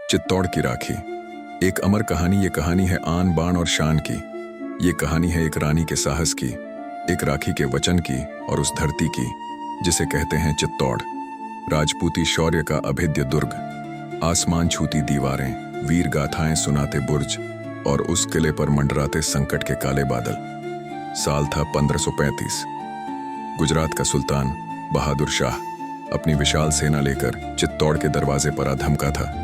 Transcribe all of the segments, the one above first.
चित्तौड़ की राखी एक अमर कहानी। ये कहानी है आन बान और शान की। ये कहानी है एक रानी के साहस की, एक राखी के वचन की और उस धरती की जिसे कहते हैं चित्तौड़। राजपूती शौर्य का अभेद्य दुर्ग, आसमान छूती दीवारें, वीर गाथाएं सुनाते बुर्ज और उस किले पर मंडराते संकट के काले बादल। साल था 1535। गुजरात का सुल्तान बहादुर शाह अपनी विशाल सेना लेकर चित्तौड़ के दरवाजे पर आ धमका था।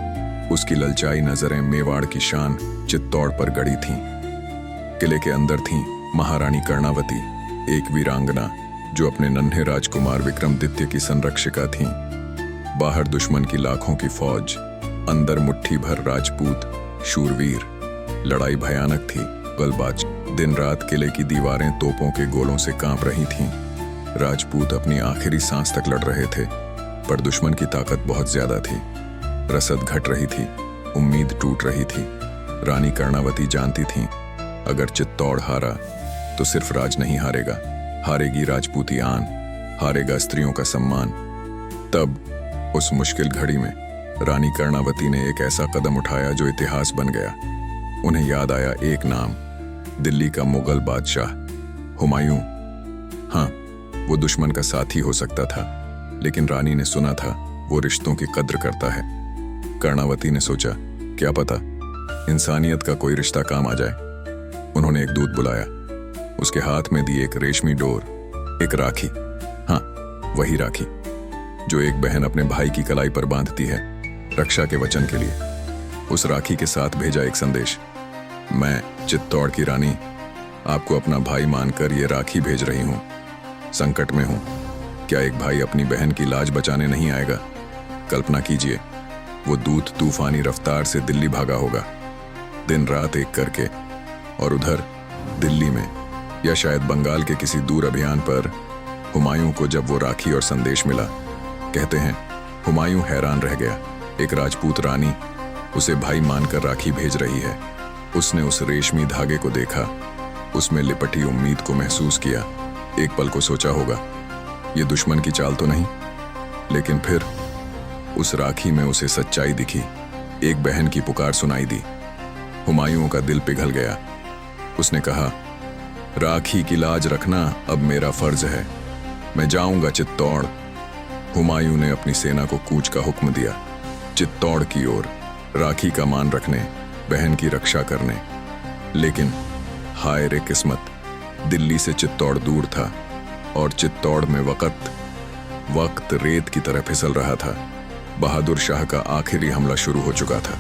उसकी ललचाई नजरें मेवाड़ की शान चित्तौड़ पर गड़ी थीं। किले के अंदर थीं महारानी कर्णावती, एक वीरांगना जो अपने नन्हे राजकुमार विक्रमादित्य की संरक्षिका थीं। बाहर दुश्मन की लाखों की फौज, अंदर मुट्ठी भर राजपूत शूरवीर। लड़ाई भयानक थी, गलबाज। दिन रात किले की दीवारें तोपों के गोलों से कांप रही थीं। राजपूत अपनी आखिरी सांस तक लड़ रहे थे, पर दुश्मन की ताकत बहुत ज्यादा थी। रसद घट रही थी, उम्मीद टूट रही थी। रानी कर्णावती जानती थीं, अगर चित्तौड़ हारा तो सिर्फ राज नहीं हारेगा, हारेगी राजपूती आन, हारेगा स्त्रियों का सम्मान। तब उस मुश्किल घड़ी में रानी कर्णावती ने एक ऐसा कदम उठाया जो इतिहास बन गया। उन्हें याद आया एक नाम, दिल्ली का मुगल बादशाह हुमायूं। हाँ, वो दुश्मन का साथी हो सकता था, लेकिन रानी ने सुना था वो रिश्तों की कद्र करता है। कर्णावती ने सोचा, क्या पता इंसानियत का कोई रिश्ता काम आ जाए। उन्होंने एक दूत बुलाया, उसके हाथ में दी एक रेशमी डोर, एक राखी। हाँ, वही राखी जो एक बहन अपने भाई की कलाई पर बांधती है, रक्षा के वचन के लिए। उस राखी के साथ भेजा एक संदेश, मैं चित्तौड़ की रानी आपको अपना भाई मानकर ये राखी भेज रही हूं। संकट में हूं, क्या एक भाई अपनी बहन की लाज बचाने नहीं आएगा? कल्पना कीजिए, वो दूत तूफानी रफ्तार से दिल्ली भागा होगा, दिन रात एक करके। और उधर दिल्ली में या शायद बंगाल के किसी दूर अभियान पर हुमायूं को जब वो राखी और संदेश मिला, कहते हैं हुमायूं हैरान रह गया। एक राजपूत रानी उसे भाई मानकर राखी भेज रही है। उसने उस रेशमी धागे को देखा, उसमें लिपटी उम्मीद को महसूस किया। एक पल को सोचा होगा, ये दुश्मन की चाल तो नहीं। लेकिन फिर उस राखी में उसे सच्चाई दिखी, एक बहन की पुकार सुनाई दी। हुमायूं का दिल पिघल गया। उसने कहा, राखी की लाज रखना अब मेरा फर्ज है, मैं जाऊंगा चित्तौड़। हुमायूं ने अपनी सेना को कूच का हुक्म दिया, चित्तौड़ की ओर, राखी का मान रखने, बहन की रक्षा करने। लेकिन हाय रे किस्मत, दिल्ली से चित्तौड़ दूर था और चित्तौड़ में वक्त रेत की तरह फिसल रहा था। बहादुर शाह का आखिरी हमला शुरू हो चुका था।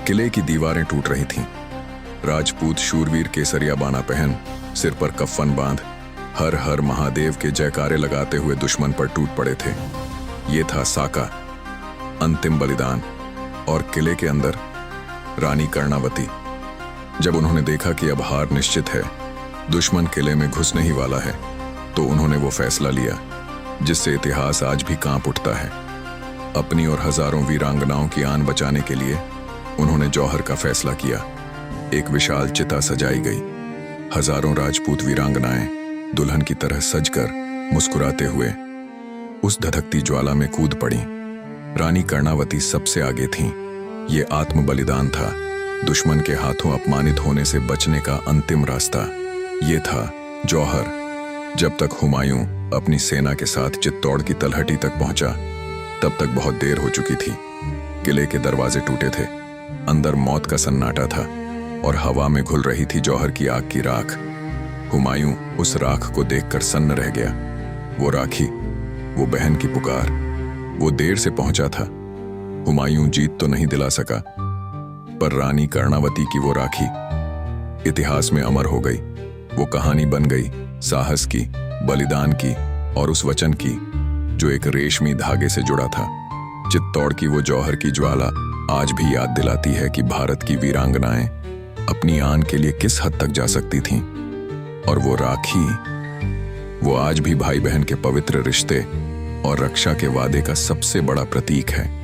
किले की दीवारें टूट रही थीं। राजपूत शूरवीर केसरिया बाना पहन, सिर पर कफ़न बांध, हर हर महादेव के जयकारे लगाते हुए दुश्मन पर टूट पड़े थे। ये था साका, अंतिम बलिदान। और किले के अंदर रानी कर्णावती, जब उन्होंने देखा कि अब हार निश्चित है, दुश्मन किले में घुसने ही वाला है, तो उन्होंने वो फैसला लिया जिससे इतिहास आज भी कांप उठता है। अपनी और हजारों वीरांगनाओं की आन बचाने के लिए उन्होंने जौहर का फैसला किया। एक विशाल चिता सजाई गई। हजारों राजपूत वीरांगनाएं दुल्हन की तरह सजकर मुस्कुराते हुए उस धधकती ज्वाला में कूद पड़ी। रानी कर्णावती सबसे आगे थीं। ये आत्म बलिदान था, दुश्मन के हाथों अपमानित होने से बचने का अंतिम रास्ता। ये था जौहर। जब तक हुमायूं अपनी सेना के साथ चित्तौड़ की तलहटी तक पहुंचा, तब तक बहुत देर हो चुकी थी। किले के दरवाजे टूटे थे, अंदर मौत का सन्नाटा था और हवा में घुल रही थी जौहर की आग की राख। हुमायूं उस राख को देखकर सन्न रह गया। वो राखी, वो बहन की पुकार, वो देर से पहुंचा था। हुमायूं जीत तो नहीं दिला सका, पर रानी कर्णावती की वो राखी इतिहास में अमर हो गई। वो कहानी बन गई साहस की, बलिदान की और उस वचन की जो एक रेशमी धागे से जुड़ा था। चित्तौड़ की वो जौहर की ज्वाला आज भी याद दिलाती है कि भारत की वीरांगनाएं अपनी आन के लिए किस हद तक जा सकती थीं। और वो राखी, वो आज भी भाई बहन के पवित्र रिश्ते और रक्षा के वादे का सबसे बड़ा प्रतीक है।